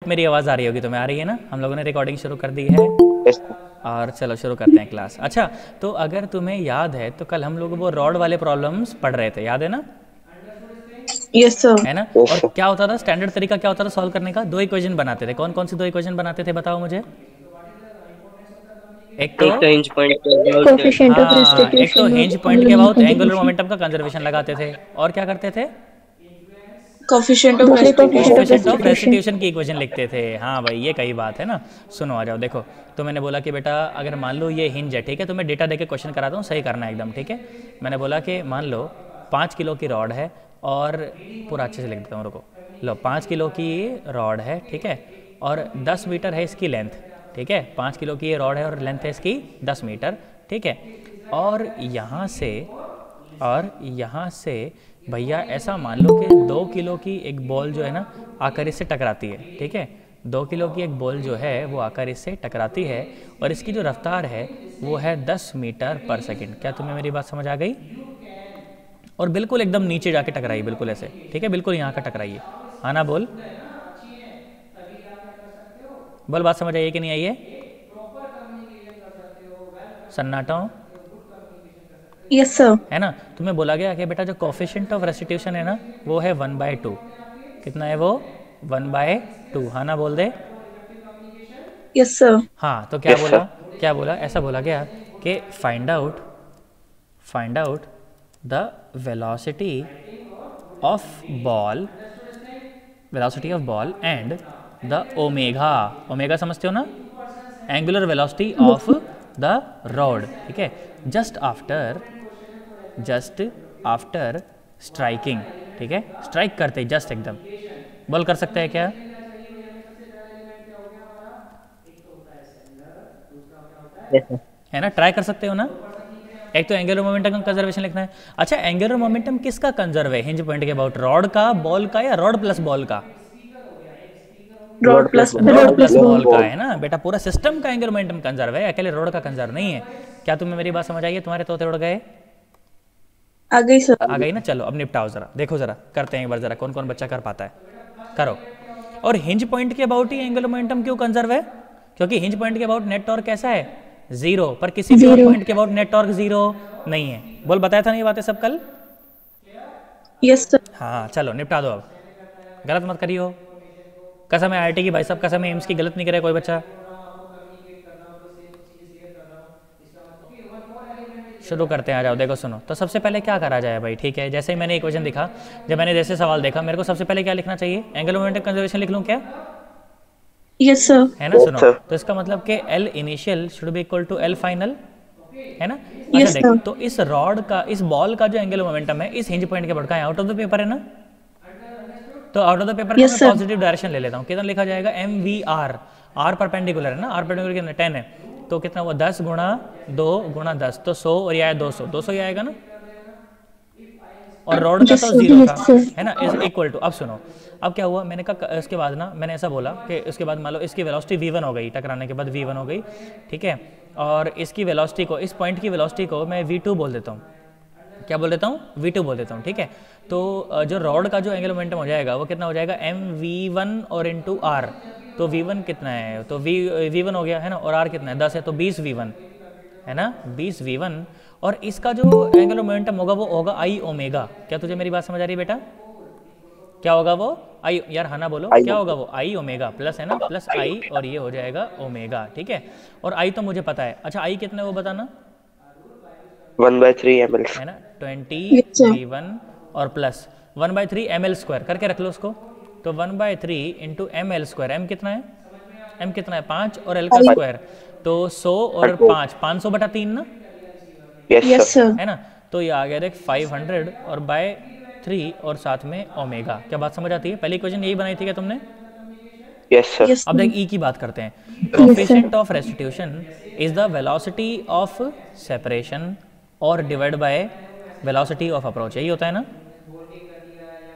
मेरी आवाज़ आ रही होगी, तुम्हें आ रही है ना? हम लोगों ने रिकॉर्डिंग शुरू कर दी है यस और चलो शुरू करते हैं क्लास। अच्छा, तो अगर तुम्हें याद है तो कल हम लोग वो रॉड वाले प्रॉब्लम्स पढ़ रहे थे, याद है ना? Yes sir. है ना? और क्या होता था, स्टैंडर्ड तरीका क्या होता था सॉल्व करने का? दो इक्वेशन बनाते थे। कौन कौन सी दो इक्वेशन बनाते थे बताओ मुझे? एक तो एक तो हिंज पॉइंट कोएफिशिएंट ऑफ हाँ, एक तो रेस्टिट्यूशन और हिंज पॉइंट के अबाउट एंगुलर मोमेंटम का कंजर्वेशन लगाते थे, और क्या करते थे? Coefficient of coefficient of restitution. Restitution की इक्वेशन लिखते थे। हाँ भाई, ये कई बात है ना। सुनो आ जाओ, देखो तो मैंने बोला कि बेटा अगर मान लो ये हिंज है, ठीक है, तो मैं डेटा देके क्वेश्चन कराता हूँ, सही करना है एकदम, ठीक है। मैंने बोला कि मान लो 5 किलो की रॉड है और पूरा अच्छे से लिख देता हूँ, रुको। लो 5 किलो की रॉड है, ठीक है, और 10 मीटर है इसकी लेंथ, ठीक है। 5 किलो की ये रॉड है और लेंथ है इसकी 10 मीटर, ठीक है। और यहाँ से भैया ऐसा मान लो कि 2 किलो की एक बॉल जो है ना आकर इससे टकराती है, ठीक है। 2 किलो की एक बॉल जो है वो आकर इससे टकराती है और इसकी जो रफ्तार है वो है 10 मीटर पर सेकंड। क्या तुम्हें मेरी बात समझ आ गई? और बिल्कुल एकदम नीचे जाके टकराई, बिल्कुल ऐसे, ठीक है, बिल्कुल यहाँ का टकराइए। हाँ ना, बोल बोल, बात समझ आई कि नहीं आई है? सन्नाटा यस सर। है ना। तुम्हें बोला गया कि बेटा जो कोफिशिएंट ऑफ रेस्टिट्यूशन है ना वो है 1/2। कितना है वो? 1/2। हाँ ना, बोल दे। Yes sir. हाँ, तो क्या बोला, ऐसा बोला गया कि find out the velocity of ball and the omega. Omega समझते हो ना? Angular velocity of the rod, ठीक है। जस्ट आफ्टर स्ट्राइकिंग, ठीक है, स्ट्राइक करते जस्ट एकदम। बॉल कर सकते हैं क्या? है ना, ट्राई कर सकते हो ना। एक तो एंगुलर मोमेंटम का कंजर्वेशन लिखना है। अच्छा, एंगुलर मोमेंटम किसका कंजर्व है हिंज पॉइंट के अबाउट? रॉड का, बॉल का, या रॉड प्लस बॉल का? रॉड प्लस बॉल का है ना बेटा। पूरा सिस्टम का एंगुलर मोमेंटम कंजर्व है, अकेले रॉड का कंजर्व नहीं है। क्या तुम्हें मेरी बात समझ आई है? तुम्हारे तोते उड़ गए? आ गई सर। आ गई ना। चलो अब निपटाओ जरा, देखो जरा, करते हैं एक बार जरा, कौन कौन बच्चा कर पाता है, करो। और हिंज पॉइंट के अबाउट ही एंगुलर मोमेंटम क्यों कंजर्व है? क्योंकि हिंज पॉइंट के अबाउट नेट टॉर्क कैसा है? 0। पर किसी भी और पॉइंट के अबाउट नेट टॉर्क 0 नहीं है। बोल, बताया था ना ये बातें सब कल? Yes sir. हाँ चलो निपटा दो अब, गलत मत करियो। कसम है IIT की भाई साहब, कसम है एम्स की, गलत नहीं करे कोई बच्चा। शुरू करते हैं, आ जाओ। देखो सुनो, तो सबसे पहले क्या करा जाए भाई, ठीक है। जैसे ही मैंने इक्वेशन दिखा, जब मैंने जैसे सवाल देखा, मेरे को सबसे पहले क्या लिखना चाहिए? एंगुलर मोमेंटम कंजर्वेशन लिख लूँ क्या? Yes sir. है ना। सुनो, तो इसका मतलब कि L initial should be equal to L final, है ना। अच्छा यस देख, सर। तो इस रॉड का, इस बॉल का जो एंगुलर मोमेंटम है इस हिंज पॉइंट के बढ़ का आउट ऑफ द पेपर है ना। तो आउट ऑफ द पेपर का Yes, मैं sir. पॉजिटिव डायरेक्शन ले लेता हूँ। कितना लिखा जाएगा? MVR। आर परपेंडिकुलर है ना, आर परपेंडिकुलर कितना 10 है, तो कितना हुआ? 10 गुणा 2 गुणा 10, तो 100, और यह है 200, 200 ही आएगा ना। और रॉड का Yes, तो sir. 0 Yes, था, sir. है ना, इज इक्वल टू। अब सुनो, अब क्या हुआ, मैंने कहा इसके बाद ना, मैंने ऐसा बोला कि उसके बाद मान लो इसकी वेलोसिटी v1 हो गई, टकराने के बाद v1 हो गई, ठीक है। और इसकी वेलोसिटी को, इस पॉइंट की वेलोसिटी को मैं v2 बोल देता हूँ। क्या बोल देता हूँ? v2 बोल देता हूँ, ठीक है। तो जो रॉड का जो एंगुलर मोमेंटम हो जाएगा वो कितना हो जाएगा? mv1 और इंटू आर। तो v1 कितना है? तो v1 हो गया है ना, और r कितना है? 10 है, तो 20v1 है ना, 20v1। और इसका जो एंगुलर मोमेंटम होगा वो होगा I ओमेगा। क्या तुझे मेरी बात समझ आ रही है बेटा? क्या होगा वो? I, यार हाँ ना बोलो, क्या होगा वो? I ओमेगा प्लस, है ना, प्लस I, और ये हो जाएगा ओमेगा, ठीक है। और I तो मुझे पता है। अच्छा, I कितना है वो बताना, 1/3 ml है ना, Yes, sir. 20v1 और प्लस 1/3 ml स्क्वायर करके रख लो उसको। तो 1/3 इंटू ml स्क्वायर, m कितना है? m कितना है? 5, और l का स्क्वायर, तो 100 और 5, 500/3 ना, Yes, यस सर sir. है ना। तो ये आ गया देख 500 और बाय 3 और साथ में ओमेगा। क्या बात समझ आती है? पहली क्वेश्चन यही बनाई थी क्या तुमने? यस सर Yes, अब देख sir. E की बात करते हैं। Coefficient of restitution is the velocity of separation और divide by velocity of approach, यही होता है ना।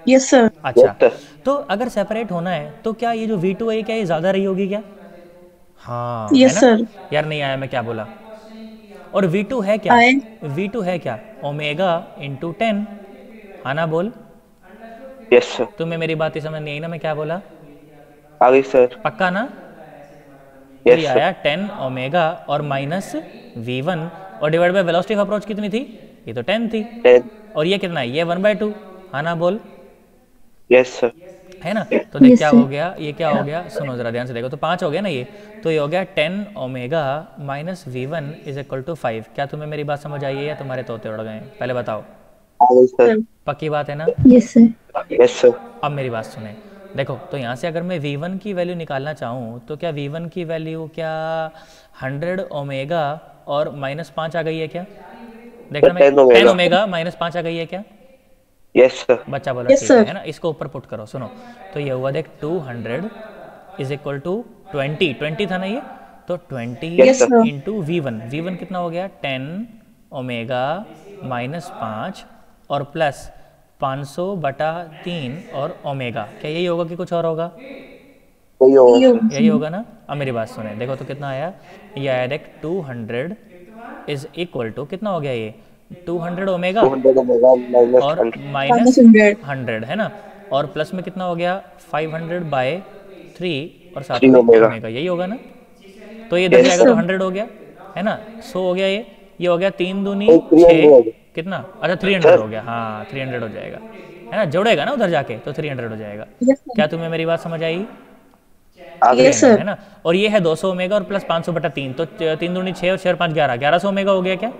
Yes, sir. अच्छा, यस सर तो अगर सेपरेट होना है तो क्या ये जो V2 है क्या ये ज़्यादा रही होगी क्या? हाँ, है Yes, ना। sir. यार नहीं आया, मैं क्या बोला। और V2 है क्या? I. V2 है क्या? ओमेगा इंटू 10, हाँ ना, बोल। यस सर तुम्हें मेरी बात ही समझ नहीं आई ना, मैं क्या बोला? आ गई सर। पक्का ना? तो यस ये सर। आया 10 ओमेगा और माइनस V1 और divide by velocity of approach कितनी थी? ये तो 10 थी। 10। और ये कितना है? ये 1/2। हाँ ना बोल, यस सर। है ना? तो देख Yes, क्या sir. हो गया, ये क्या हो गया, सुनो जरा ध्यान से देखो, तो 5 हो गया ना ये। तो ये हो गया 10 omega minus V1 is equal to 5। क्या तुम्हें मेरी बात समझ आई है या तुम्हारे तोते उड़ गए हैं? पहले बताओ, आ गई सर। पक्की बात है ना? Yes, sir. Yes sir. अब मेरी बात सुने, देखो तो यहाँ से अगर मैं V1 की वैल्यू निकालना चाहूँ तो क्या V1 की वैल्यू क्या 100 ओमेगा और -5 आ गई है क्या? देखना, मैं 10 10 ओमेगा। ओमेगा -5 आ गई है क्या? Yes sir. बच्चा बोला Yes, ठीक sir. है ना? इसको ऊपर पुट करो, सुनो। तो ये हुआ देख 200 इज इक्वल टू 20 था ना ये? तो 20 yes Yes, sir. sir. Into V1 कितना हो गया? 10 ओमेगा -5 और प्लस 500/3 और ओमेगा। क्या यही होगा कि कुछ और होगा? यही होगा You. सर। यही होगा ना? अब मेरी बात सुने, देखो तो कितना आया, ये आया देख 200 इज इक्वल टू कितना हो गया ये 200 ओमेगा 200 ओमेगा माइनस और 100। माइनस -100. 100, है ना? और प्लस में कितना हो गया 500/3 और साथ 3 में ओमेगा। ओमेगा, यही होगा ना? तो ये 10 यस जाएगा सर। तो 100 हो गया, है ना? 100 हो गया ये हो गया 3 दूनी 6 300। कितना? अच्छा 300 सर हो गया, हाँ 300 हो जाएगा, है ना? जोड़ेगा ना उधर जाके तो 300 हो जाएगा। Yes, sir. क्या तुम्हें मेरी बात समझ आई? आ गई। Yes, 300, sir. है ना? और ये है 200 ओमेगा और प्लस 500/3, तो 3 दूनी 6 और 4 5 11, 1100 ओमेगा हो गया क्या?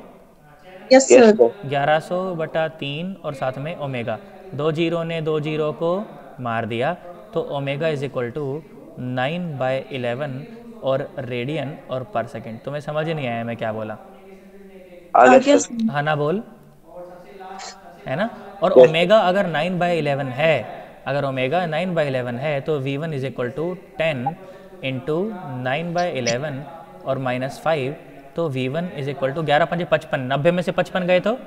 Yes, yes sir. सर। 1100/3 और साथ में ओमेगा, 2 जीरो ने 2 जीरो को मार दिया, तो ओमेगा इज इक्वल टू 9/11 और रेडियन और पर सेकेंड। तुम्हें समझ ही नहीं आया मैं क्या बोला? आ गया Yes, सर। sir. हाँ ना बोल, है ना? और यस ओमेगा अगर 9/11 है, अगर ओमेगा 9/11 है तो V1 is equal to 10 into 9/11 और -5, तो V1 इज इक्वल टू 11 5 55, 90 में से 55 गए तो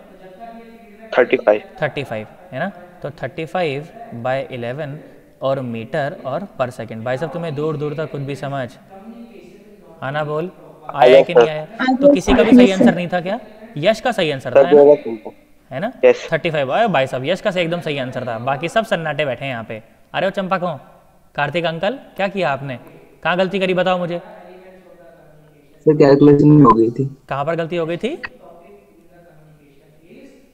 35। 35, है ना? तो 35/11 और मीटर और पर सेकंड। भाई साहब तुम्हें दूर दूर तक कुछ भी समझ आना बोल, आ आया गया है कि नहीं सर। आया? तो Yes, किसी का sir. भी सही Yes, आंसर sir. नहीं था क्या? यश का सही आंसर सर था, है ना? 2003 है ना? यस। 35 आए भाई साहब, यश का से एकदम सही आंसर था, बाकी सब सन्नाटे बैठे हैं यहाँ पे। अरे वो चंपा कौन, कार्तिक अंकल क्या किया आपने? कहाँ गलती करी बताओ मुझे? सर कैलकुलेशन में हो गई थी। कहाँ पर गलती हो गई थी?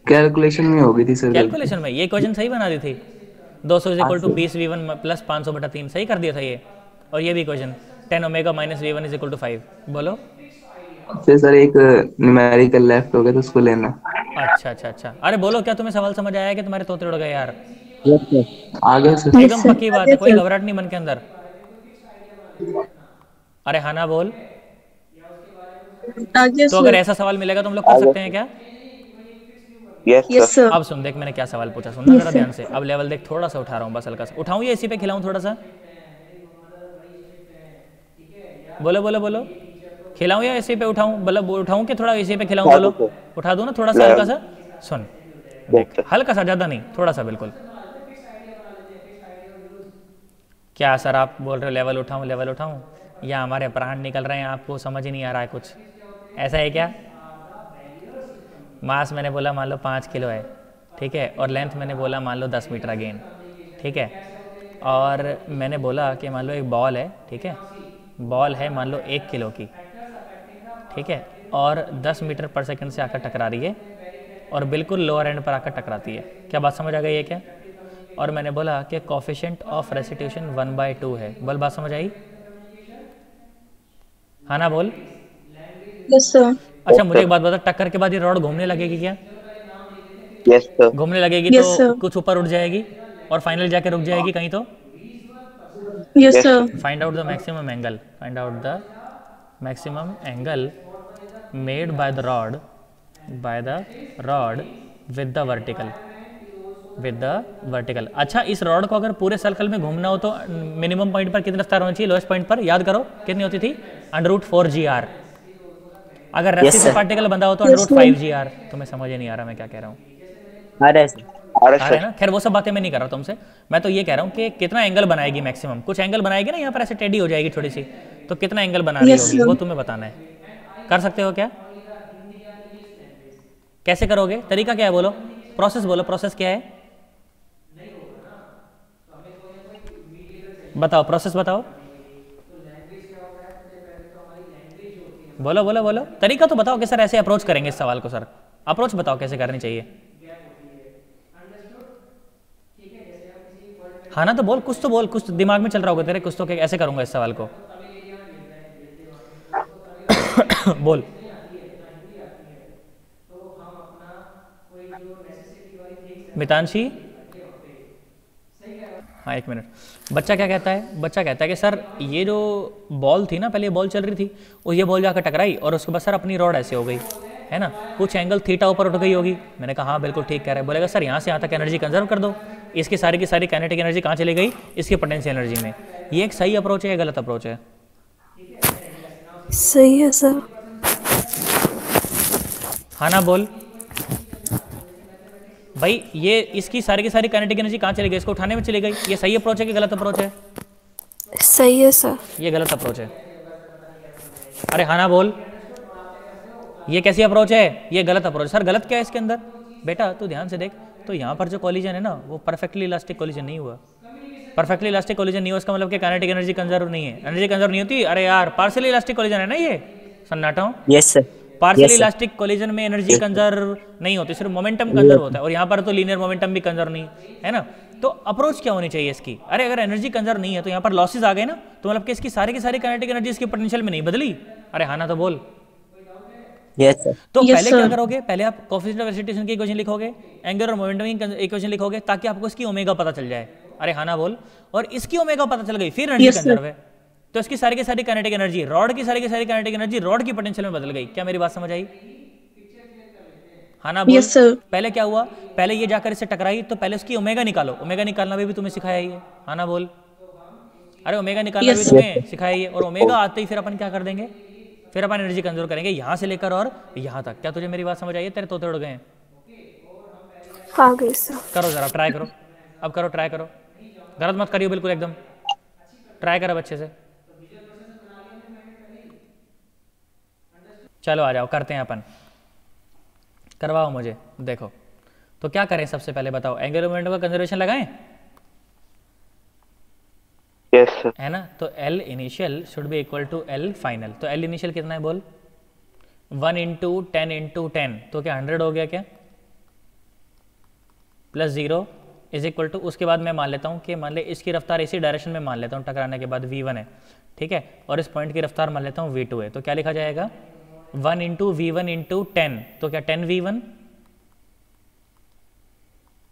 कैलकुलेशन में हो गई थी सर गलती। कैलकुलेशन में। ये क्वेश्चन सही बना दी थी, 200 इज हाँ equal to sir. 20 V1 plus 500/3 सही कर दिया था ये। और ये भी question 10 omega minus V1 is equal to 5। बोलो। सर एक न्यूमेरिकल लेफ्ट हो गया तो उसको लेना। अच्छा, अरे बोलो, क्या तुम्हें सवाल समझ आया कि तुम्हारे तोते उड़ गए यार? Yes sir. आ गया सर। Yes, एकदम sir. पक्की बात है, Yes, कोई sir. घबराहट नहीं मन के अंदर। अरे हाँ ना बोल। Yes, तो अगर sir. ऐसा सवाल मिलेगा तो हम लोग कर सकते हैं क्या? Yes Yes, sir. sir. अब सुन, देख मैंने क्या सवाल पूछा, सुनना Yes, जरा sir. ध्यान से। अब लेवल देख, थोड़ा सा उठा रहा हूँ, बस हल्का सा उठाऊँ या इसी पे खिलाऊँ थोड़ा सा? बोलो बोलो बोलो, खिलाऊँ या इसी पे उठाऊँ? मतलब उठाऊँ कि थोड़ा इसी पे खिलाऊँ? उठा बोलो, दो सर। उठा दूँ ना थोड़ा सा हल्का सा? सुन देख, यस सर। हल्का सा, ज़्यादा नहीं, थोड़ा सा बिल्कुल। क्या सर आप बोल रहे हो लेवल उठाऊँ लेवल उठाऊँ, या हमारे प्राण निकल रहे हैं, आपको समझ ही नहीं आ रहा है कुछ? ऐसा है क्या? मास मैंने बोला मान लो 5 किलो है, ठीक है, और लेंथ मैंने बोला मान लो 10 मीटर अगेन, ठीक है, और मैंने बोला कि मान लो एक बॉल है, ठीक है, बॉल है मान लो 1 किलो की, ठीक है, और 10 मीटर पर सेकंड से आकर टकरा रही है और बिल्कुल लोअर एंड पर आकर टकराती है। क्या बात समझ आ गई है क्या? और मैंने बोला कि कोफिशिएंट ऑफ रेस्टिट्यूशन 1/2 है। बोल, बात समझ आई? हाँ ना बोल। Yes, sir. अच्छा मुझे एक बात बता, टक्कर के बाद ये रॉड घूमने लगेगी क्या? Yes sir. घूमने लगेगी Yes, तो sir. कुछ ऊपर उठ जाएगी और फाइनल जाके रुक जाएगी कहीं तो? Yes, Yes, sir. Find out the maximum angle, find out the maximum angle made by the rod with the vertical. अच्छा इस रॉड को अगर पूरे सर्कल में घूमना हो तो मिनिमम पॉइंट पर कितना रफ्तार होनी चाहिए? लोएस्ट पॉइंट पर याद करो कितनी होती थी? √4 GR। अगर रस्सी से पार्टिकल बंधा हो तो Yes, sir. √5 GR। तुम्हें समझ ही नहीं आ रहा मैं क्या कह रहा हूँ? आ रहा आ रहा है सर। ना? खैर वो सब बातें मैं नहीं कर रहा तुमसे, मैं तो ये कह रहा हूँ कि कितना एंगल बनाएगी मैक्सिमम। कुछ एंगल बनाएगी ना यहाँ पर, ऐसे टेढ़ी हो जाएगी थोड़ी सी, तो कितना एंगल बना रही Yes, होगी sir. वो तुम्हें बताना है। कर सकते हो क्या? कैसे करोगे? तरीका क्या है बोलो, प्रोसेस बोलो, प्रोसेस क्या है? बताओ प्रोसेस बताओ, बोलो बोलो बोलो, तरीका तो बताओ कि सर ऐसे अप्रोच करेंगे इस सवाल को, सर अप्रोच बताओ कैसे करनी चाहिए। हाँ ना, तो बोल, कुछ तो बोल, कुछ तो दिमाग में चल रहा होगा तेरे, कुछ तो कि ऐसे करूंगा इस सवाल को। बोल। मितांशी, हाँ एक मिनट। बच्चा क्या कहता है, बच्चा कहता है कि सर ये जो बॉल थी ना, पहले ये बॉल चल रही थी और ये बॉल जाकर टकराई और उसके बाद सर अपनी रॉड ऐसे हो गई है ना, कुछ एंगल थीटा ऊपर उठ गई होगी। मैंने कहा हाँ बिल्कुल ठीक कह रहा है। बोलेगा सर यहाँ से यहाँ तक एनर्जी कंजर्व कर दो, इसकी सारी की सारी काइनेटिक एनर्जी कहाँ चली गई, इसकी पोटेंशियल एनर्जी में। ये एक सही अप्रोच है या गलत अप्रोच है? सही है सर। हाँ ना बोल भाई, ये इसकी सारी की सारी काइनेटिक एनर्जी कहाँ चली गई, इसको उठाने में चली गई। ये सही अप्रोच है कि गलत अप्रोच है? सही है सर। ये गलत अप्रोच है। अरे हाँ ना बोल, ये कैसी अप्रोच है? ये गलत अप्रोच। सर गलत क्या है इसके अंदर? बेटा तू ध्यान से देख, तो यहाँ पर जो कॉलिजन है ना वो परफेक्टली इलास्टिक कॉलिजन नहीं हुआ। परफेक्टली इलास्टिक कॉलिजन नहीं हुआ, इसका मतलब कि काइनेटिक एनर्जी कंजर्व नहीं है। एनर्जी कंजर्व नहीं होती, अरे यार पार्शियली इलास्टिक कॉलिजन है ना ये, सन्नाटा हूँ। Yes sir. Partially elastic collision में एनर्जी कंजर्व नहीं होती, सिर्फ मोमेंटम कंजर्व होता है, और यहाँ पर तो लीनियर मोमेंटम भी कंजर्व नहीं है ना। तो अप्रोच क्या होनी चाहिए इसकी? अरे अगर एनर्जी कंजर्व नहीं है तो यहाँ पर लॉसेज आ गए ना, तो मतलब कि इसकी सारी की सारी काइनेटिक एनर्जी इसकी पोटेंशियल में नहीं बदली। अरे हाँ ना तो बोल। Yes sir. तो Yes, पहले sir. क्या करोगे, पहले आप कोएफिशिएंट ऑफ एक्साइटेशन की इक्वेशन लिखोगे, एंगुलर और मोमेंटम की इक्वेशन लिखोगे, ताकि आपको इसकी ओमेगा पता चल जाए। अरे हाँ ना बोल। और इसकी ओमेगा पता चल गई, फिर एनर्जी Yes, sir. कंजर्व है, तो इसकी सारी की सारी काइनेटिक एनर्जी, रॉड की सारी काइनेटिक एनर्जी रॉड की पोटेंशियल में बदल गई। क्या मेरी बात समझ आई? हाँ ना बोल। Yes, sir. पहले क्या हुआ, पहले ये जाकर इससे टकराई, तो पहले उसकी ओमेगा निकालो। ओमेगा निकालना भी तुम्हें सिखाया ही है। हाँ ना बोल। अरे ओमेगा निकालना Yes, भी sir. तुम्हें सिखाया ही है। और ओमेगा आते ही फिर अपन क्या कर देंगे, फिर अपन एनर्जी कंजर्व करेंगे यहाँ से लेकर और यहाँ तक। क्या तुझे मेरी बात समझ आई है? तेरे तोते उड़ गए हैं। आ गई सर। करो जरा, ट्राई करो, अब करो, ट्राई करो, गलत मत करियो बिल्कुल एकदम, ट्राई करो अच्छे से। चलो आ जाओ, करते हैं अपन, करवाओ मुझे। देखो तो क्या करें, सबसे पहले बताओ, एंगुलर मोमेंटम का कंजर्वेशन लगाएं, यस सर। है ना। तो L initial should be equal to L final. तो L इनिशियल कितना है बोल? 1 इंटू 10 इंटू 10, तो क्या 100 हो गया क्या, प्लस 0 इज इक्वल टू, उसके बाद मैं मान लेता हूँ कि मान ले इसकी रफ्तार इसी डायरेक्शन में मान लेता हूँ, टकराने के बाद v1 है, ठीक है, और इस पॉइंट की रफ्तार मान लेता हूँ v2 है। तो क्या लिखा जाएगा, 1 इंटू v1 इंटू 10, तो क्या 10 v1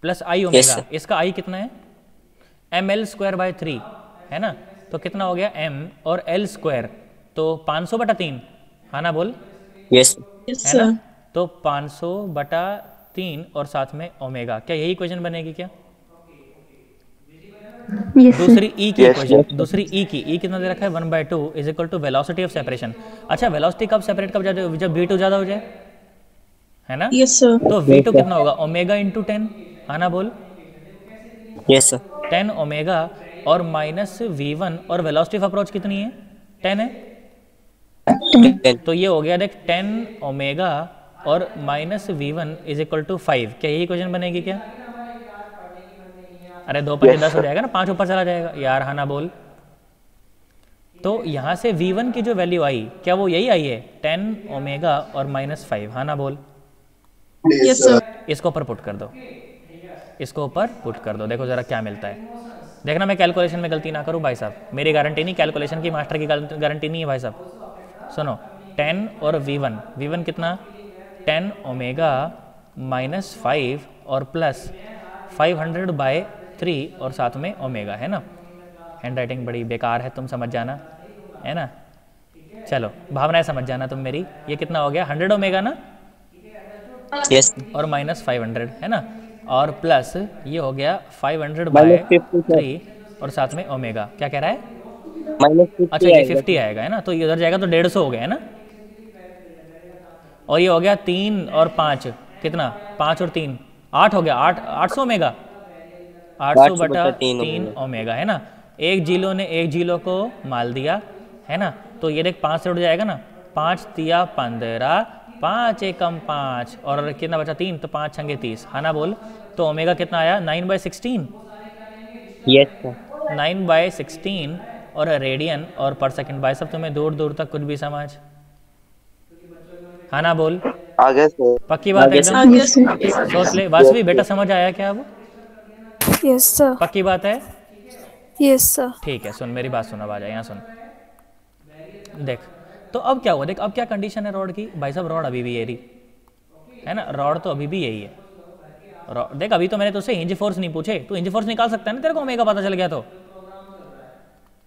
प्लस आई ओमेगा। इसका आई कितना है, ml स्क्वायर बाय 3 है ना। तो कितना हो गया m और l स्क्वायर, तो 500 बटा 3, हाँ ना बोल, यस Yes, है ना। sir. तो 500 बटा 3 और साथ में ओमेगा, क्या यही इक्वेशन बनेगी क्या? दूसरी ई की Yes, इक्वेशन, yes. दूसरी ई की, ई कितना दे रखा है, 1/2 is equal to velocity of separation. अच्छा वेलोसिटी कब सेपरेट कब जाए, जब v2 ज़्यादा हो जाए, है ना। Yes, sir. तो v2 कितना होगा, ओमेगा इंटू 10, हाँ ना बोल, यस सर। 10 ओमेगा और माइनस v1, और वेलोसिटी ऑफ अप्रोच कितनी है, 10 है। तो ये हो गया देख, 10 ओमेगा और minus v1 is equal to 5। क्या यही इक्वेशन बनेगी क्या? अरे 2 5 10 हो जाएगा ना, 5 ऊपर चला जाएगा यार, हाँ ना बोल। तो यहाँ से v1 की जो वैल्यू आई, क्या वो यही आई है, 10 ओमेगा और माइनस 5, हाँ ना बोल। Yes, sir. इसको ऊपर पुट कर दो, इसको ऊपर पुट कर दो, देखो जरा क्या मिलता है। देखना मैं कैलकुलेशन में गलती ना करूँ भाई साहब, मेरी गारंटी नहीं, कैलकुलेशन की मास्टर की गारंटी नहीं है भाई साहब। सुनो, 10 और v1 कितना, 10 ओमेगा माइनस 5 और प्लस 500 बाय 3 और साथ में ओमेगा, है ना। हैंड राइटिंग बड़ी बेकार है, तुम समझ जाना, है ना। चलो भावनाएं समझ जाना तुम मेरी। ये कितना हो गया, 100 ओमेगा ना, यस और माइनस 500, है ना, और प्लस ये हो गया 500 बाय 3 और साथ में ओमेगा। क्या कह रहा है, अच्छा ये 50 आएगा, है ना। तो ये उधर जाएगा तो 150 हो गया, है ना। और ये हो गया 3 और 5, कितना, 5 और 3 8 हो गया, 800 ओमेगा, 800 बटा 3 ओमेगा, है ना। एक जीलो ने एक जीलो को माल दिया, है ना। तो ये देख 5 से उड़ जाएगा ना, 5 तिया 15, 5 एकम 5, और कितना बचा 3, तो 5 छंगे 30, है ना बोल। तो ओमेगा कितना आया, 9/16, यस सर। 9/16 और रेडियन और पर सेकंड। भाई साहब तुम्हें दूर दूर तक कुछ भी समझ? हाँ ना बोल, आ गया सर। पक्की बात है एकदम? आगे सर। सोच ले। वासवी बेटा समझ आया क्या अब? Yes sir. पक्की बात है? Yes sir. ठीक है, सुन मेरी बात, सुन अब आ जा यहाँ सुन। देख तो अब क्या हुआ, देख अब क्या कंडीशन है रॉड की। भाई साहब रॉड अभी भी यही है ना, रॉड तो अभी भी यही है। देख अभी तो मैंने तुझसे हिंज फोर्स नहीं पूछे, तू हिंज फोर्स निकाल सकता है ना, तेरे को ओमेगा पता चल गया तो,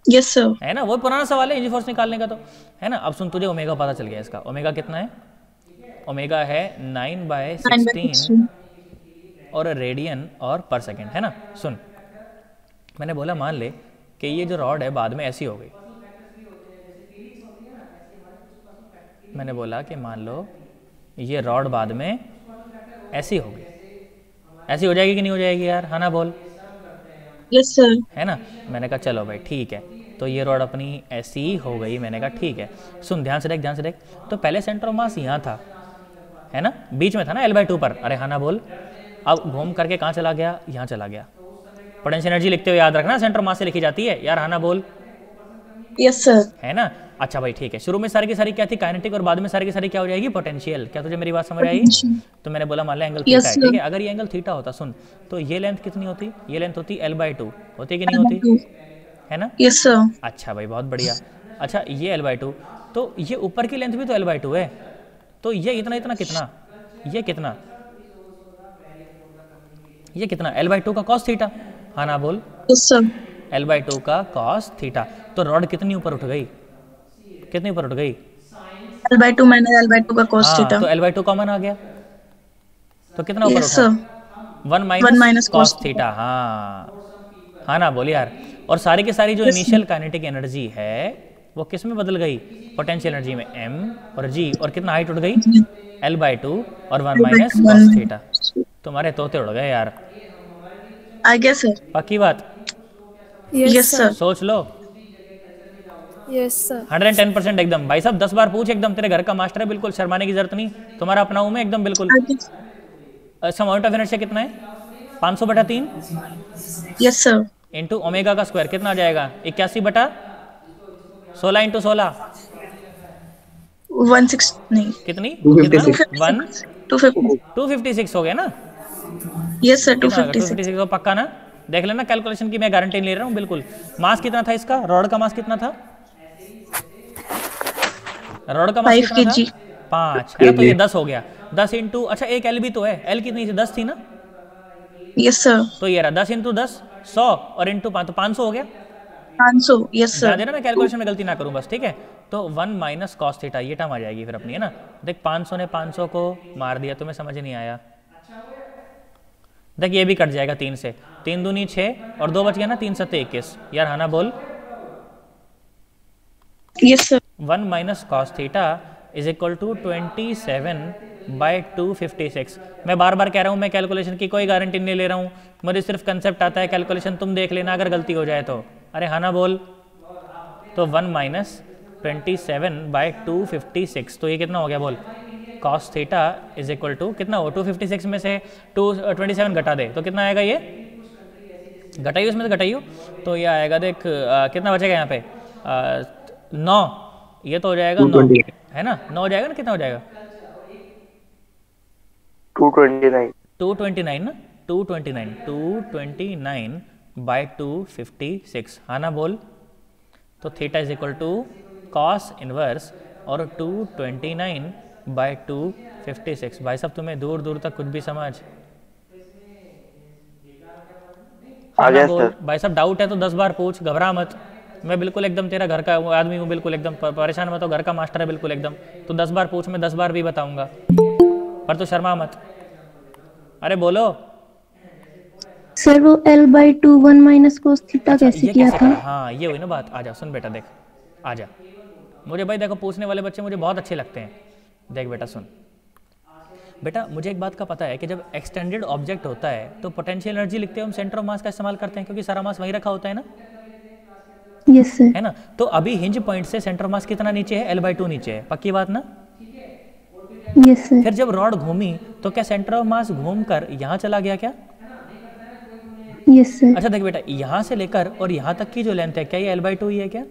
यस सर। है ना, वो पुराना सवाल है हिंज फोर्स निकालने का तो, है ना। अब सुन, तुझे ओमेगा पता चल गया इसका। ओमेगा कितना है? ओमेगा है 9/16 और रेडियन और पर सेकेंड, है ना। सुन मैंने बोला मान ले कि ये जो रॉड है बाद में ऐसी हो गई। मैंने बोला कि मान लो ये रॉड बाद में ऐसी हो गई, ऐसी हो जाएगी कि नहीं हो जाएगी यार? हाँ ना बोल। Yes sir. है ना। मैंने कहा चलो भाई ठीक है, तो ये रॉड अपनी ऐसी हो गई। मैंने कहा ठीक है, सुन ध्यान से देख, ध्यान से देख। तो पहले सेंटर ऑफ मास यहाँ था, है ना, बीच में था ना L/2 पर। अरे हाँ ना बोल। अब घूम करके कहाँ चला गया? यहाँ चला गया। पोटेंशियल एनर्जी लिखते हुए याद रखना सेंटर ऑफ मास से लिखी जाती है यार। हाँ ना बोल। Yes sir. है ना। अच्छा भाई ठीक है, शुरू में सारी की सारी क्या थी? काइनेटिक, और बाद में सारी की सारी क्या हो जाएगी? पोटेंशियल। क्या तुझे मेरी बात समझ आई? तो मैंने बोला मान लिया एंगल थीटा है, ठीक है। अगर ये एंगल थीटा होता, सुन, तो ये लेंथ कितनी होती? ये लेंथ होती L/2, होती कि नहीं होती? है ना। Yes sir. अच्छा भाई बहुत बढ़िया। अच्छा ये L/2, तो ये ऊपर की लेंथ भी तो L/2 है, तो ये इतना इतना कितना? ये कितना? ये कितना? L/2 का cos थीटा। हाँ ना बोल। Yes sir. L/2 का cos थीटा। तो रॉड कितनी ऊपर उठ गई? कितनी ऊपर उठ गई? L/2 माइनस L/2 का cos हाँ, थीटा। तो L/2 कॉमन आ गया, तो कितना ऊपर यस उठा? सर। 1 minus cos theta. हाँ हाँ ना बोल यार। और सारी की सारी जो इनिशियल काइनेटिक एनर्जी है वो किस में बदल गई? पोटेंशियल एनर्जी में, m और g। और कितना हाइट उठ गई? L/2 और 1 माइनस cos थीटा। तुम्हारे तोते उड़ गए यार। आ गया सर। पक्की बात? Yes sir. सोच लो। Yes sir. 110% एकदम। भाई साहब 10 बार पूछ एकदम, तेरे घर का मास्टर है, बिल्कुल शर्माने की जरूरत नहीं। तुम्हारा अपना हूं मैं एकदम बिल्कुल। अमाउंट ऑफ इनर्शिया कितना है? 500/3 यस सर। इंटू ओमेगा का स्क्वायर कितना आ जाएगा? 81/16 इंटू 16 16 नहीं, कितनी? 256। कितना? 256 हो गया ना? Yes sir. 256 256। तो पक्का ना? देख लेना कैलकुलेशन की, मैं गारंटी ले रहा हूँ बिल्कुल। मास कितना था इसका? रॉड का मास कितना था? रॉड का मास 5 कितना kg। था? 5, है ना। तो ये 10 हो गया। 10 इंटू, अच्छा एक L भी तो है, L कितनी थी? 10 थी ना। Yes sir. तो ये रहा 10 इंटू 10 100 और इंटू 5 तो 500 हो गया। 500। यस ध्यान सर। देना मैं कैलकुलेशन में गलती ना करूं बस, ठीक है। तो 1 माइनस cos थीटा ये टर्म आ जाएगी फिर अपनी, है ना। देख 500 ने 500 को मार दिया, तुम्हें समझ नहीं आया। देख ये भी कट जाएगा 3 से, 3 दूनी 6 और 2 बच गया ना, 3 7 21 यार। हाँ ना बोल। Yes sir. 1 minus cos theta is equal to 27/256। मैं बार बार कह रहा हूँ, मैं कैलकुलेशन की कोई गारंटी नहीं ले रहा हूँ, मुझे सिर्फ कंसेप्ट आता है। कैलकुलेशन तुम देख लेना अगर गलती हो जाए तो। अरे हाँ ना बोल। तो 1 माइनस 27/256, तो ये कितना हो गया बोल? cos theta is equal to कितना हो? 256 में से 27 घटा दे तो कितना आएगा? ये घटाइयो, इसमें से घटाइयो, तो ये आएगा देख कितना बचेगा यहाँ पे? 9। ये तो हो जाएगा 9, है ना। 9 हो जाएगा ना, कितना हो जाएगा? 229 ना। 229/256, हाँ ना बोल। तो theta is equal to cos inverse और 229/256। भाई साहब तुम्हें दूर दूर तक कुछ भी समझ? हाँ ना बोल। भाई साहब डाउट है तो 10 बार पूछ, घबरा मत। मैं बिल्कुल एकदम तेरा घर का आदमी हूँ, बिल्कुल एकदम परेशान मत हो, घर का मास्टर है बिल्कुल एकदम। तो 10 बार पूछ, मैं 10 बार भी बताऊंगा, पर तो शर्मा मत। अरे बोलो सर। वो L/2 1 माइनस cos थीटा कैसे ये किया कैसे था? करा? हाँ ये हुई ना बात। आ जा सुन बेटा, देख आ जा। मुझे भाई देखो पूछने वाले बच्चे मुझे बहुत अच्छे लगते हैं। देख बेटा सुन, बेटा मुझे एक बात का पता है कि जब एक्सटेंडेड ऑब्जेक्ट होता है तो पोटेंशियल एनर्जी लिखते हुए हम सेंटर ऑफ मास का इस्तेमाल करते हैं, क्योंकि सारा मास वहीं रखा होता है ना। Yes sir. है ना। तो अभी हिंज पॉइंट से सेंटर मास कितना नीचे है? L/2 नीचे है, पक्की बात ना। Yes sir. फिर जब रॉड घूमी तो क्या सेंटर ऑफ मास घूम कर यहाँ चला गया क्या? Yes sir. अच्छा देख बेटा, यहाँ से लेकर और यहाँ तक की जो लेंथ है, क्या ये L/2 ही है क्या?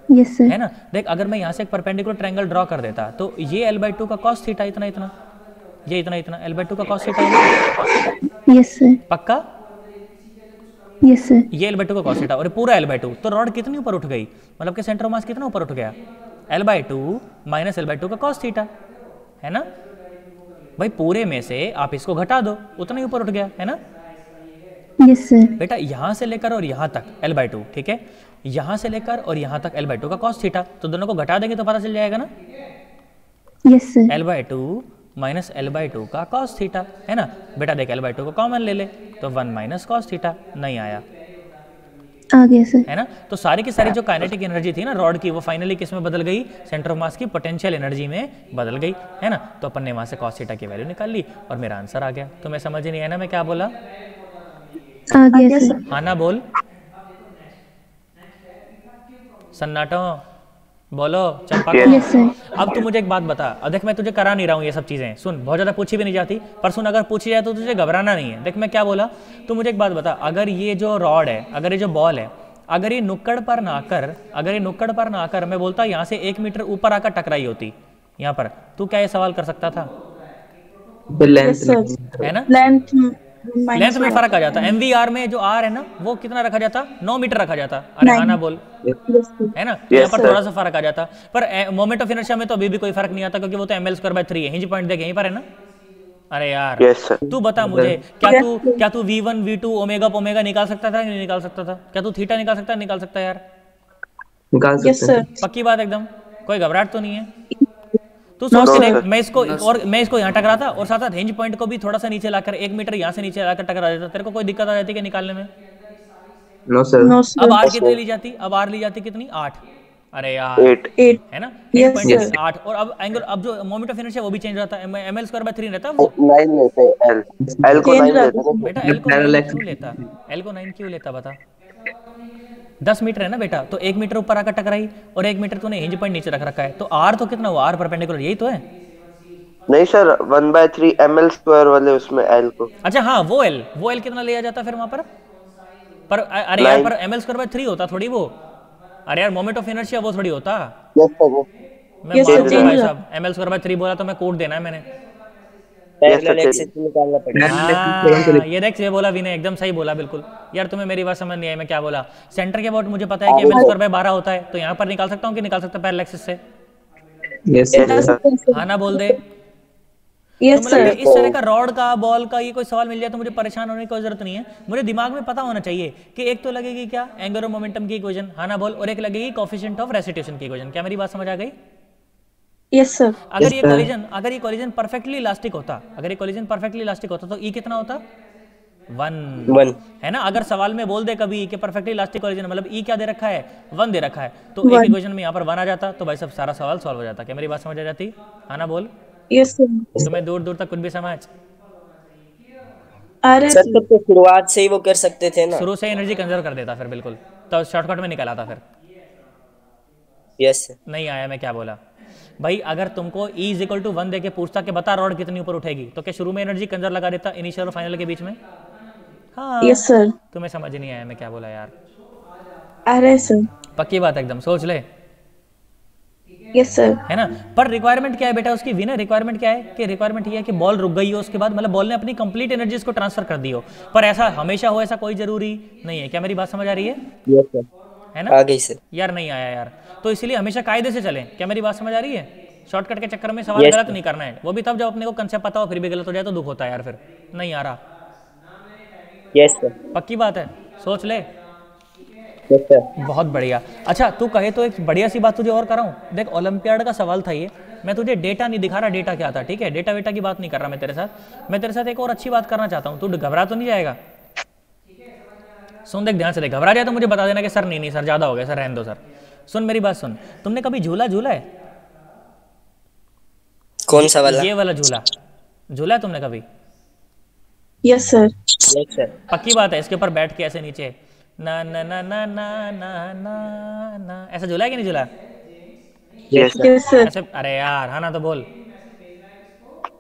Yes sir. है ना? देख, अगर मैं यहाँ से एक परपेंडिकुलर ट्रायंगल ड्रॉ कर देता तो ये L/2 का cos थीटा इतना इतना, ये इतना इतना L/2 का cos थीटा इतना। Yes sir. पक्का? Yes sir. ये L/2 का cos थीटा और ये पूरा L/2, तो रॉड कितनी ऊपर उठ गई, मतलब कि सेंटर ऑफ मास कितना ऊपर उठ गया? L/2 माइनस L/2 का cos थीटा, है ना भाई? पूरे में से आप इसको घटा दो, उतना ही ऊपर उठ गया, है ना? Yes sir. बेटा यहाँ से लेकर और यहाँ तक L/2, ठीक है, यहाँ से लेकर और यहाँ तक L/2 का cos थीटा, तो दोनों को घटा देंगे तो पता चल जाएगा ना, yes sir. L/2 minus L/2 का cos थीटा, है ना बेटा? देख, L/2 को कॉमन ले ले तो 1 माइनस cos थीटा, नहीं आया, आ गया सर। है ना? तो सारी की सारी जो काइनेटिक एनर्जी थी ना रॉड की, वो फाइनली किस में बदल गई? सेंटर ऑफ मास की पोटेंशियल एनर्जी में बदल गई, है ना? तो अपन ने वहाँ से cos थीटा की वैल्यू निकाल ली और मेरा आंसर आ गया। तो मैं समझ नहीं आया ना मैं क्या बोला? आ गया सर। हाँ ना बोल, सन्नाटो बोलो, चंपा यस सर। अब तू मुझे एक बात बता। अब देख, मैं तुझे करा नहीं रहा हूँ ये सब चीज़ें, सुन, बहुत ज़्यादा पूछी भी नहीं जाती, पर सुन, अगर पूछी जाए तो तुझे घबराना नहीं है। देख मैं क्या बोला, तू मुझे एक बात बता, अगर ये जो रॉड है, अगर ये जो बॉल है, अगर ये नुक्कड़ पर ना आकर, अगर ये नुक्कड़ पर ना आकर मैं बोलता यहाँ से 1 मीटर ऊपर आकर टकराई होती यहाँ पर, तू क्या ये सवाल कर सकता था? लेंथ है ना? लेंथ लेंथ में फर्क आ जाता। MVR में जो R है ना, वो कितना रखा जाता? 9 मीटर रखा जाता। अरे हाँ ना बोल, है ना? तो यहाँ पर थोड़ा सा फर्क आ जाता, पर मोमेंट ऑफ इनर्शिया में तो अभी भी कोई फर्क नहीं आता, क्योंकि वो तो ml²/3 है। हिंज पॉइंट देख यहीं पर है ना। अरे यार तू बता मुझे, क्या तू V1 V2 ओमेगा पोमेगा निकाल सकता था कि नहीं निकाल सकता था? क्या तू थीटा निकाल सकता है? निकाल सकता है यार, निकाल सकते हैं। पक्की बात एकदम, कोई घबराहट तो नहीं है? तू सोच के देख, मैं इसको यहाँ टकराता और साथ साथ हिंज पॉइंट को भी थोड़ा सा नीचे लाकर 1 मीटर यहाँ से नीचे लाकर टकरा देता, तेरे को कोई दिक्कत आ जाती कि निकालने में? No sir. अब R कितनी ली जाती? अब R ली जाती कितनी? 8। अरे यार 8 है ना, 8 और अब एंगल, अब जो मोमेंट ऑफ इनर्शिया वो भी चेंज हो जाता है, ml²/3 रहता है वो। 9 लेते हैं, L को 9 लेते हैं। बेटा L को 9 क्यों लेता? L को 9 क्यों लेता बता? 10 मीटर है ना बेटा, तो 1 मीटर ऊपर आकर टकराई और 1 मीटर तूने हिंज पॉइंट नीचे रख रखा है, तो R तो कितना हुआ? R परपेंडिकुलर, यही तो है। नहीं सर, 1/3 ml² वाले उसमें L को। अच्छा हाँ, वो L कितना लिया जाता फिर वहां पर अरे यार, पर ml²/3 होता थोड़ी वो। अरे यार, मोमेंट ऑफ इनर्शिया वो थोड़ी होता। यस सर, मैं मान लूंगा भाई साहब, ml²/3 बोला तो मैं कोड देना है मैंने। पैरेलल एक्सिस निकालना पड़ेगा। हाँ, ये देख, ये बोला विनय, एकदम सही बोला बिल्कुल। यार तुम्हें मेरी बात समझ नहीं आई मैं क्या बोला? सेंटर के अबाउट मुझे पता है कि ml²/12 होता है, तो यहाँ पर निकाल सकता हूँ कि निकाल सकता पैरेलल एक्सिस से? Yes sir. हाँ ना बोल दे। यस तो मतलब सर। कि इस तरह का रॉड का, बॉल का ये कोई सवाल मिल जाए तो मुझे परेशान होने की कोई जरूरत नहीं है। मुझे दिमाग में पता होना चाहिए कि एक तो लगेगी क्या, एंगुलर मोमेंटम की इक्वेशन, हाँ ना बोल, और एक लगेगी कोएफिशिएंट ऑफ रेसिट्यूशन की इक्वेशन। क्या मेरी बात समझ आ गई? Yes sir. अगर ये कॉलिजन परफेक्टली इलास्टिक होता, तो ई कितना होता? 1 है ना। अगर सवाल में बोल दे कभी कि परफेक्टली इलास्टिक कॉलिजन, मतलब ई क्या दे रखा है? 1 दे रखा है, तो एक इक्वेशन में यहाँ पर 1 आ जाता, तो भाई सब सारा सवाल सॉल्व हो जाता। क्या मेरी बात समझ आ जाती? हाँ ना बोल। Yes sir. तुम्हें दूर दूर तक कुछ भी समझ? अरे सर तब तो शुरुआत से ही वो कर सकते थे ना। शुरू से एनर्जी कंजर्व कर देता फिर, बिल्कुल, तो शॉर्टकट में निकल आता फिर। Yes sir. नहीं आया मैं क्या बोला भाई? अगर तुमको E = 1 देके पूछता कि बता रॉड कितनी ऊपर उठेगी, तो क्या शुरू में एनर्जी कंजर्व लगा देता इनिशियल और फाइनल के बीच में? हाँ। Yes sir. तुम्हें समझ नहीं आया मैं क्या बोला यार? अरे सर। पक्की बात एकदम, सोच ले, यस सर। है ना। पर रिक्वायरमेंट क्या है बेटा उसकी? विनर रिक्वायरमेंट क्या है? कि रिक्वायरमेंट ये है कि बॉल रुक गई हो, उसके बाद मतलब बॉल ने अपनी कंप्लीट एनर्जी इसको ट्रांसफर कर दी हो। पर ऐसा हमेशा हो, ऐसा कोई जरूरी नहीं है। क्या मेरी बात समझ आ रही है? Yes sir. है ना? आ गई सर। यार नहीं आया यार, तो इसलिए हमेशा कायदे से चलें। क्या मेरी बात समझ आ रही है? शॉर्टकट के चक्कर में सवाल गलत नहीं करना है, वो भी तब जब अपने को कंसेप्ट पता हो, फिर भी गलत हो जाए तो दुख होता है यार, फिर नहीं आ रहा। Yes sir. पक्की बात है, सोच ले। Yes sir. बहुत बढ़िया। अच्छा तू कहे तो एक बढ़िया सी बात तुझे और कराऊं। देख, ओलंपियाड का सवाल था ये, मैं तुझे डेटा नहीं दिखा रहा, डेटा क्या था, ठीक है? डेटा वेटा की बात नहीं कर रहा मैं तेरे साथ। मैं तेरे साथ एक और अच्छी बात करना चाहता हूँ, तू घबरा तो नहीं जाएगा? सुन देख ध्यान से देख, घबरा जाए तो मुझे बता देना कि सर नहीं सर ज़्यादा हो गया, सर रहने दो सर। सुन मेरी बात सुन, तुमने कभी झूला है? कौन सा वाला? ये वाला झूला है तुमने कभी? Yes sir. Yes sir. पक्की बात है? इसके ऊपर बैठ के ऐसे नीचे ना ना ना ना ना ना ना ना ऐसा झूला है कि नहीं झूला? Yes sir. Yes sir. ऐसे, अरे यार हाँ ना तो बोल।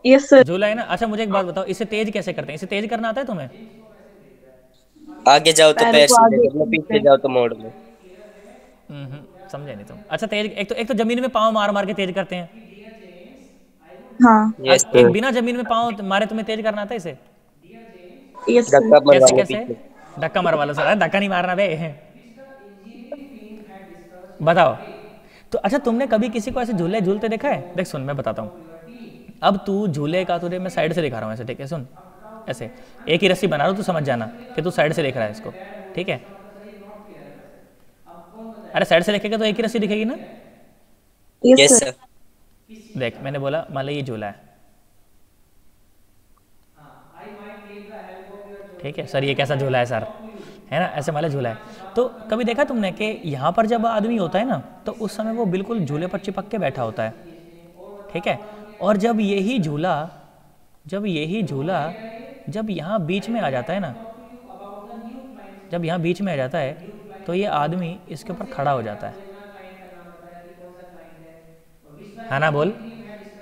Yes sir. झूला है ना। अच्छा मुझे एक बात बताओ, इसे तेज कैसे करते हैं? इसे तेज करना आता है तुम्हें? आगे जाओ तो पैर पैर को सीधे आगे कर लो, पीछे जाओ तो मोड़ लो। समझे नहीं तुम। अच्छा तेज, एक तो जमीन में पाँव मार मार के तेज करते हैं। हाँ। यस एक सर। बिना जमीन में पाँव मारे तुम्हें तेज करना आता है इसे? Yes sir. धक्का कैसे मरवाओ कैसे? पीछे। धक्का मरवा लो सर। अरे धक्का नहीं मारना बे। बताओ। तो अच्छा तुमने कभी किसी को ऐसे झूले झूलते देखा है? देख सुन मैं बताता हूँ। अब तू झूले का, तुझे मैं साइड से दिखा रहा हूँ ऐसे, ठीक है? सुन ऐसे एक ही रस्सी बना रहा हूँ, तू समझ जाना कि तू साइड से देख रहा है इसको, ठीक है? अरे साइड से देखेगा तो एक ही रस्सी दिखेगी ना? Yes yes sir. सर। देख मैंने बोला मान लो ये झूला है, ठीक है सर? ये कैसा झूला है सर, है ना? ऐसे मान लो झूला है। तो कभी देखा तुमने कि यहाँ पर जब आदमी होता है ना तो उस समय वो बिल्कुल झूले पर चिपक के बैठा होता है, ठीक है? और जब यही झूला जब यहाँ बीच में आ जाता है ना, जब यहाँ बीच में आ जाता है तो ये आदमी इसके ऊपर खड़ा हो जाता है ना? बोल।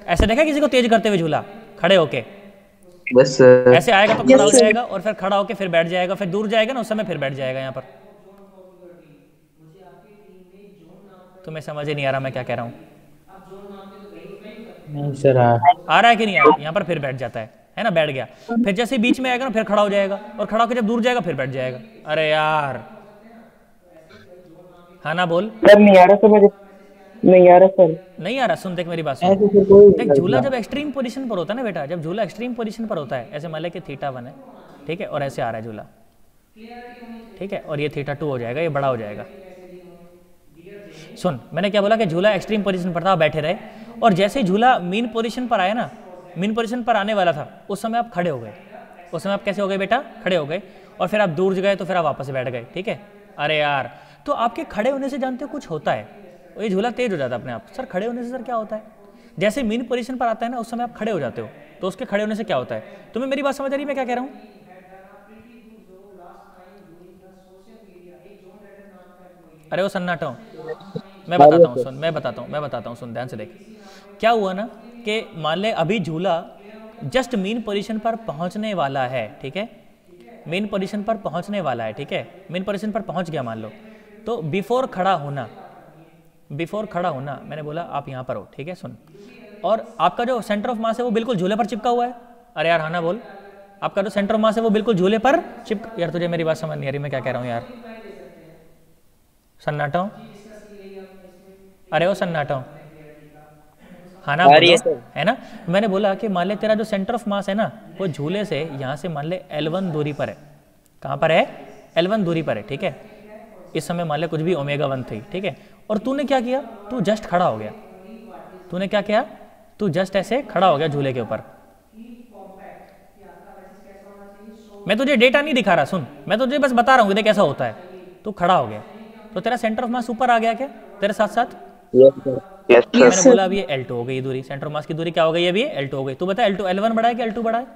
ऐसे देखा किसी को तेज करते हुए झूला खड़े होके? बस सर। ऐसे आएगा तो Yes, खड़ा हो sir. जाएगा और फिर खड़ा होके फिर बैठ जाएगा, फिर दूर जाएगा ना उस समय फिर बैठ जाएगा यहाँ पर। तुम्हें समझ ही नहीं आ रहा मैं क्या कह रहा हूँ? नहीं सर आ रहा है कि नहीं आ रहा? यहाँ पर फिर बैठ जाता है ना? बैठ गया, फिर जैसे बीच में आएगा ना फिर खड़ा हो जाएगा, और खड़ा होकर जब दूर जाएगा फिर बैठ जाएगा। अरे यार, हाँ ना बोल। सर नहीं आ रहा समझ, नहीं आ रहा सर। नहीं आ रहा? सुन देख मेरी बात सुन। ऐसे फिर कोई देख झूला जब एक्सट्रीम पोजीशन पर होता है ना बेटा, जब झूला एक्सट्रीम पोजीशन पर होता है, ऐसे मान ले कि θ1 है, ठीक है? और ऐसे आ रहा है झूला, ठीक है? और ये θ2 हो जाएगा, ये बड़ा हो जाएगा। सुन मैंने क्या बोला कि झूला एक्सट्रीम पोजीशन पर था, बैठे रहे, और जैसे ही झूला मीन पोजीशन पर आया ना, मीन पोजीशन पर आने वाला था, उस समय आप खड़े हो गए। उस समय आप कैसे हो गए बेटा? खड़े हो गए। और फिर आप दूर गए तो फिर आप वापस बैठ गए, ठीक है? अरे यार, तो आपके खड़े होने से जानते हो कुछ होता है, ये झूला तेज हो जाता है अपने आप। सर खड़े होने से सर क्या होता है? जैसे मीन पोजीशन पर आता है ना उस समय आप खड़े हो जाते हो, तो उसके खड़े होने से क्या होता है? तुम्हें मेरी बात समझ आ रही है मैं क्या कह रहा हूँ? अरे वो सन्नाटा हूँ, मैं बताता हूँ, सुन मैं बताता हूँ, सुन ध्यान से देख। क्या हुआ ना कि मान ले अभी झूला जस्ट मीन पोजीशन पर पहुँचने वाला है, ठीक है? मीन पोजीशन पर पहुँचने वाला है, ठीक है? मीन पोजीशन पर पहुँच गया मान लो, तो बिफोर खड़ा होना मैंने बोला आप यहाँ पर हो, ठीक है? सुन, और आपका जो सेंटर ऑफ मास है वो बिल्कुल झूले पर चिपका हुआ है। अरे यार हाँ ना बोल। आपका जो सेंटर ऑफ मास है वो बिल्कुल झूले पर यार तुझे मेरी बात समझ नहीं आ रही मैं क्या कह रहा हूँ यार? सन्नाटा हूँ? अरे वो सन्नाटा हूँ, हाँ ना बोलो, है ना? मैंने बोला कि मान ले तेरा जो सेंटर ऑफ मास है ना वो झूले से यहाँ से मान ले L1 दूरी पर है। कहाँ पर है? L1 दूरी पर है, ठीक है? इस समय मान ले कुछ भी ω1 थी, ठीक है? और तूने क्या किया? तू जस्ट खड़ा हो गया। तूने क्या किया? तू जस्ट ऐसे खड़ा हो गया झूले के ऊपर। मैं तुझे डेटा नहीं दिखा रहा, सुन मैं तुझे बस बता रहा हूँ देख कैसा होता है। तू खड़ा हो गया तो तेरा सेंटर ऑफ मास ऊपर आ गया क्या तेरे साथ साथ? यस मैंने सर। बोला अभी ये L2 हो गई दूरी, सेंटर ऑफ मास की दूरी क्या हो गई? अभी ये L2 हो गई। तू बता L2 L1 बड़ा है कि L2 बड़ा है?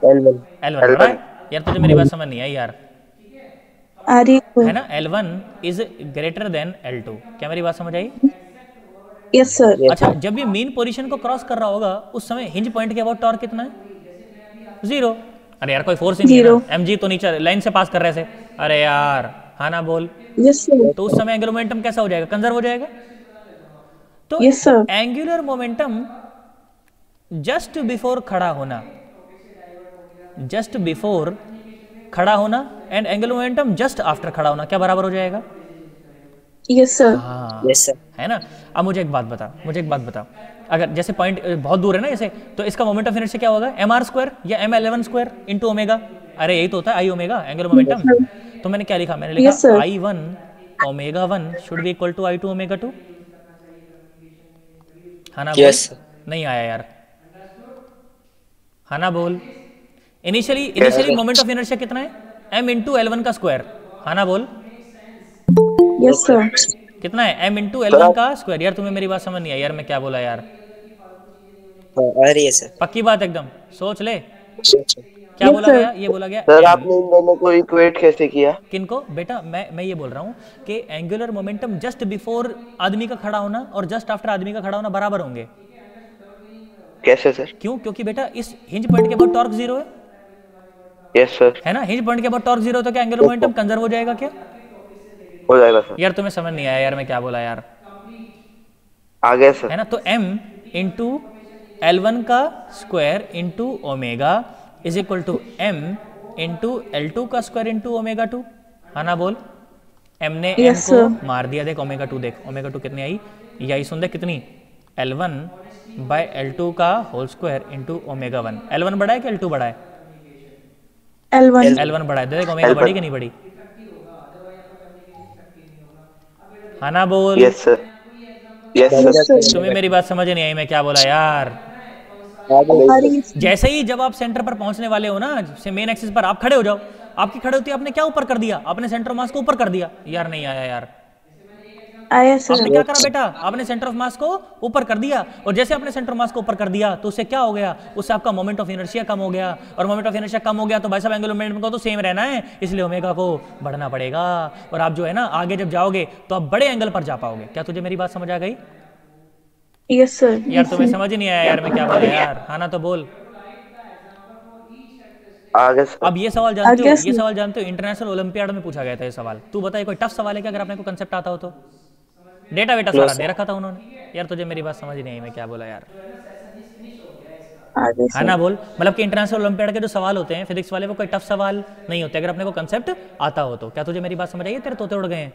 L1 बड़ा है। यार तुझे मेरी बात समझ नहीं आई यार, आ रही है ना? L1 is greater than L2। क्या मेरी बात समझ आई? Yes sir. अच्छा जब ये मीन पोजीशन को क्रॉस कर रहा होगा उस समय हिंज पॉइंट के अबाउट टॉर्क कितना है? 0। अरे यार कोई फोर्स ही नहीं है ना, mg तो नीचे लाइन से पास कर रहे थे। अरे यार हाँ ना बोल। Yes sir. तो उस समय एंगुलर मोमेंटम कैसा हो जाएगा? कंजर्व हो जाएगा। तो yes sir. Angular momentum just before खड़ा होना, जस्ट बिफोर खड़ा होना and angular momentum just after खड़ा होना क्या बराबर हो जाएगा? Yes sir. हाँ यस सर। है ना? अब मुझे एक बात बता, अगर जैसे पॉइंट बहुत दूर है ना जैसे, तो इसका मोमेंट ऑफ इनर्शिया क्या होगा? mr² या m11² इंटू ओमेगा। अरे यही तो होता है I ओमेगा एंगुलर मोमेंटम। तो मैंने क्या लिखा? मैंने लिखा Yes, sir. I1 ω1 should be equal to I2 ω2। हाँ ना बोल? यस नहीं आया यार, हाँ ना बोल? इनिशियली मोमेंट ऑफ इनर्शिया कितना है? m इंटू L1 का स्क्वायर। हाँ ना बोल? Yes sir. कितना है? m इंटू L1 का स्क्वायर। यार तुम्हें मेरी बात समझ नहीं आई यार मैं क्या बोला यार? आ रही है सर। पक्की बात एकदम, सोच ले क्या Yes, बोला sir. गया? ये बोला गया सर आपने इन दोनों को इक्वेट कैसे किया? किनको? बेटा मैं ये बोल रहा हूँ कि एंगुलर मोमेंटम जस्ट बिफोर आदमी का खड़ा होना और जस्ट आफ्टर आदमी का खड़ा होना बराबर होंगे। कैसे सर? क्यों? क्योंकि बेटा इस हिंज पॉइंट के बाद टॉर्क 0 है। यस सर, है ना। हिंज पॉइंट के बाद टॉर्क जीरो तो क्या एंगुलर मोमेंटम कंजर्व हो जाएगा क्या? हो जाएगा सर। यार तुम्हें समझ नहीं आया यार मैं क्या बोला यार, आ गया सर। है ना। तो m इंटू L1 का square into omega is equal to m into L2 का स्क्वायर इंटू ओमेगा 2, है ना। बोल, m ने m Yes, को sir. मार दिया, देख ओमेगा 2, देख ओमेगा 2 कितनी आई, ये आई सुन, देख कितनी, L1 बाय L2 का whole square into omega 1। L1 बड़ा है कि L2 बड़ा है? L1 L1 बड़ा है, देख ओमेगा बड़ी कि नहीं बड़ी, है ना। बोल, यस सर, यस सर। तुम्हें मेरी बात समझ नहीं आई मैं क्या बोला यार। जैसे ही जब आप सेंटर पर पहुंचने वाले हो ना, मेन एक्सिस पर आप खड़े हो जाओ, आपकी खड़े होती आपने क्या ऊपर कर दिया, आपने सेंटर ऑफ मास को ऊपर कर दिया। यार नहीं आया यार, आया आपने सर। क्या करा बेटा, आपने सेंटर ऑफ मास को ऊपर कर दिया, और जैसे आपने सेंटर ऑफ मास को ऊपर कर दिया तो उससे क्या हो गया, उससे आपका मोमेंट ऑफ इनर्शिया कम हो गया, और मोमेंट ऑफ इनर्शिया कम हो गया तो भाई साहब एंगुलर मोमेंटम को तो सेम रहना है, इसलिए ओमेगा को बढ़ना पड़ेगा, और आप जो है ना आगे जब जाओगे तो आप बड़े एंगल पर जा पाओगे। क्या तुझे मेरी बात समझ आ गई? Yes sir. यार तुम्हें समझ ही नहीं आया यार मैं क्या बोला यार, हाँ ना। तो बोल, आ गया सर। अब ये सवाल जानते हो, Yes, ये sir. सवाल जानते हो, इंटरनेशनल ओलंपियाड में पूछा गया था ये सवाल। तू बता, ये कोई टफ सवाल है क्या? अगर आपने को कंसेप्ट आता हो तो, डेटा वेटा सारा दे रखा था उन्होंने। यार तुझे मेरी बात समझ नहीं आई मैं क्या बोला यार, आगे है सर। ना। बोल, मतलब कि इंटरनेशनल ओलंपियाड के जो सवाल होते हैं फिजिक्स वाले, वो कोई टफ सवाल नहीं होते अगर अपने को कंसेप्ट आता हो तो। क्या तुझे मेरी बात समझ आई है? तेरे तोते उड़ गए हैं।